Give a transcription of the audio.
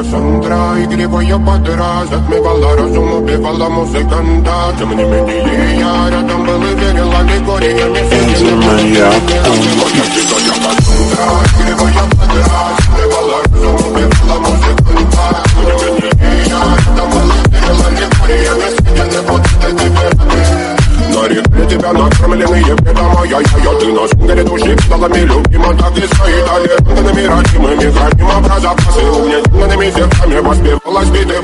Кассандра, игривая подра, затмевала разум, убивала музыканта. Тем не менее я рядом был и верил аллегориями. Моя Кассандра, игривая подра, затмевала разум, убивала музыканта. Тем не менее я рядом был и верил аллегориями. Съедены вот эти на реке тебя накормленные беда моя. Ты на сунгере души сталами любима, так и стоит аллергенными родимыми. Храним образа пасы, угнетенными сердцами воспевалась биты.